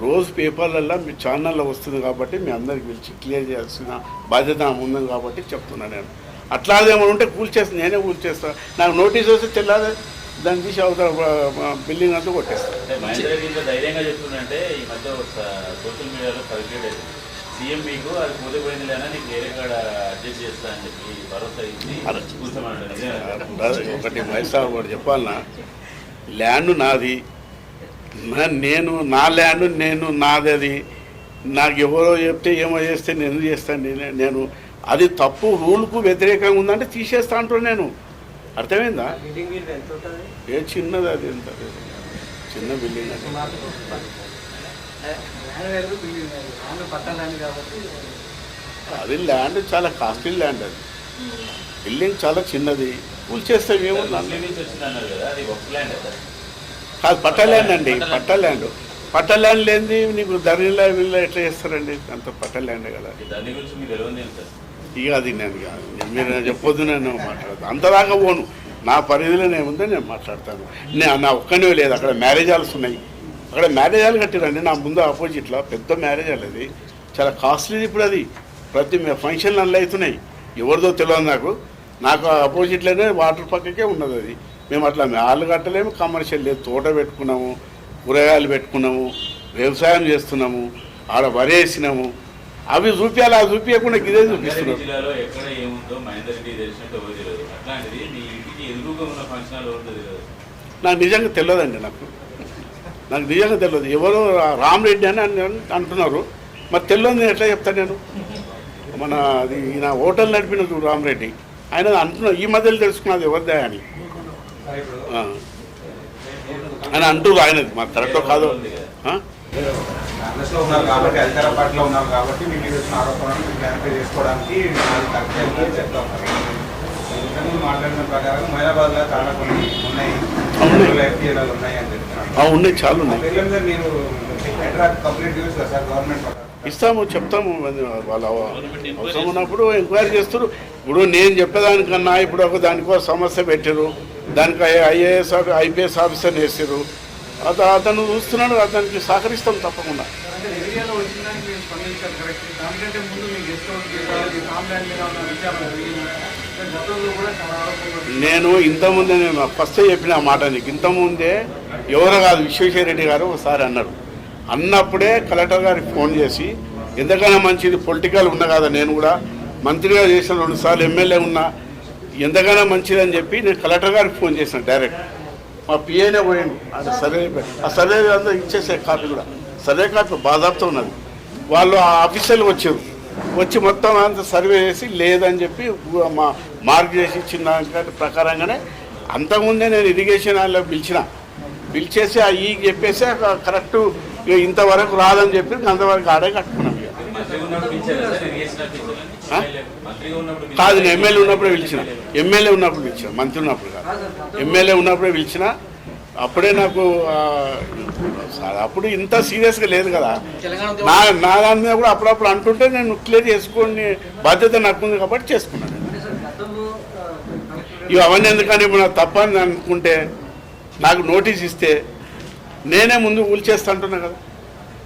రోజు పేపర్లలో మీ ఛానల్లో వస్తుంది కాబట్టి మీ అందరికి పిలిచి క్లియర్ చేయాల్సిన బాధ్యత ఉంది కాబట్టి చెప్తున్నాను నేను. అట్లాదేమో ఉంటే కూల్చేస్తాను, నేనే కూల్చేస్తాను. నాకు నోటీస్ వస్తే తెల్లాదే దాన్ని తీసి అవుతా బిల్డింగ్ అంతా కొట్టేస్తాను. ధైర్యంగా చెప్తుందంటే ఈ మధ్య సోషల్ మీడియాలో సర్క్యులేట్ సీఎం మీకు అది కూలిపోయింది లేదా నీకు వేరే కాడ అడ్జస్ట్ చేస్తా అని చెప్పి భరోసా ఇచ్చి కూర్చోమన్నాడు. ఒకటి వైసాబ్ కూడా చెప్పాలన్నా, ల్యాండ్ నాది, నేను నా ల్యాండ్ నేను నాది. అది నాకు ఎవరో చెప్తే ఏమో చేస్తే నేను చేస్తాను. నేను అది తప్పు రూల్కు వ్యతిరేకంగా ఉందంటే తీసేస్తా అంటున్నాను నేను. అర్థమైందా? ఏ చిన్నది అది, ఎంత చిన్న బిల్డింగ్ అది. అది ల్యాండ్ చాలా కాస్ట్లీ ల్యాండ్, అది బిల్డింగ్ చాలా చిన్నది. కూల్చేస్తే ఏముంది? కాదు, పట్టా ల్యాండ్ అండి, పట్టా ల్యాండ్. పట్టా ల్యాండ్ లేనిది నీకు ధరలా వీళ్ళ ఎట్లా చేస్తారండి? అంత పట్టా ల్యాండే కదా. ఇక అది నేను మీరు చెప్పొద్దు, నేను మాట్లాడతాను. అంతదాకా పోను, నా పరిధిలో ఏముందో నేను మాట్లాడతాను. నా ఒక్కనే లేదు, అక్కడ మ్యారేజ్ హాల్స్ ఉన్నాయి. అక్కడ మ్యారేజ్ హాల్ కట్టిరండి నా ముందు ఆపోజిట్లో, పెద్ద మ్యారేజ్ హాల్. అది చాలా కాస్ట్లీది. ఇప్పుడు అది ప్రతి ఫంక్షన్లు అందులో అవుతున్నాయి. ఎవరిదో తెలియదు నాకు ఆపోజిట్లోనే వాటర్ పక్కకే ఉన్నది అది. మేము అట్లా హాల్ కట్టలేము, కమర్షియల్ లేదు. తోట పెట్టుకున్నాము, కూరగాయలు పెట్టుకున్నాము, వ్యవసాయం చేస్తున్నాము, ఆడ వరేసినాము. అవి చూపించాలి, అవి చూపించకుండా ఇదే చూపిస్తున్నాం. నాకు నిజంగా తెలియదండి, నాకు నిజంగా తెలియదు. ఎవరో రామరెడ్డి అని అంటున్నారు, మరి తెలియదు ఎట్లా చెప్తాను నేను? మన అది ఈయన హోటల్ నడిపిన రామరెడ్డి, ఆయన అంటున్నా ఈ మధ్యలో తెలుసుకున్నది ఎవరిదే అని అంటున్నారు. ఆయన మాకు కరెక్టో కాదో. ఉన్నారు కాబట్టి అధికార పార్టీలో ఉన్నారు కాబట్టి మీ మీద వచ్చిన ఆరోపణలను క్లారిఫై చేసుకోవడానికి మాట్లాడిన ప్రకారం మైనాబాద్లో చాలా కొన్ని ఉన్నాయి అని చెప్తున్నారు. ఉన్నాయి, చాలా ఉన్నాయి. మీరు కంప్లీట్ చేస్తారు సార్ గవర్నమెంట్ ఇస్తాము, చెప్తాము. వాళ్ళ అవసరం ఉన్నప్పుడు ఎంక్వైరీ చేస్తారు. ఇప్పుడు నేను చెప్పేదానికన్నా ఇప్పుడు ఒక దానికో సమస్య పెట్టారు, దానికి ఐఏఎస్ ఐపీఎస్ ఆఫీసర్ వేసారు. అతను చూస్తున్నాడు, అతనికి సహకరిస్తాం తప్పకుండా. నేను ఇంతకుముందే నేను ఫస్ట్ చెప్పిన మాట నీకు. ఇంతకుముందే ఎవరో కాదు, విశ్వేశ్వరరెడ్డి గారు ఒకసారి అన్నారు. అన్నప్పుడే కలెక్టర్ గారికి ఫోన్ చేసి, ఎంతకైనా మంచిది పొలిటికల్ ఉన్నా కదా, నేను కూడా మంత్రిగా చేసిన 2 సార్లు ఎమ్మెల్యే ఉన్నా, ఎంతకైనా మంచిది అని చెప్పి నేను కలెక్టర్ గారికి ఫోన్ చేసిన డైరెక్ట్. మా పిఏనే పోయాను, అది సర్వే, ఆ సర్వే అంతా ఇచ్చేసే కాపీ కూడా, సర్వే కాపీ బాధాపుతో ఉన్నది. వాళ్ళు ఆ ఆఫీసర్లు వచ్చి మొత్తం అంతా సర్వే చేసి లేదని చెప్పి మార్క్ చేసి ఇచ్చిన దాని ప్రకారంగానే అంతకుముందే నేను ఇరిగేషన్ వాళ్ళు పిలిచేసి ఈ చెప్పేసి కరెక్ట్ ఇంతవరకు రాదని చెప్పి అంతవరకు ఆడే కట్టుకున్నాం. కాదు, నేను ఎమ్మెల్యే ఉన్నప్పుడే పిలిచిన, మంత్రి ఉన్నప్పుడు కాదు, ఎమ్మెల్యే ఉన్నప్పుడే పిలిచిన. అప్పుడే నాకు అప్పుడు ఇంత సీరియస్గా లేదు కదా. నా దాని మీద కూడా అప్పుడప్పుడు అంటుంటే నేను క్లియర్ చేసుకొని బాధ్యత నాకు ఉంది కాబట్టి చేసుకున్నాను. ఇవి అవన్నీ ఎందుకని ఇప్పుడు నాకు తప్పని అనుకుంటే నాకు నోటీస్ ఇస్తే నేనే ముందు కూల్చేస్తా అంటున్నా కదా.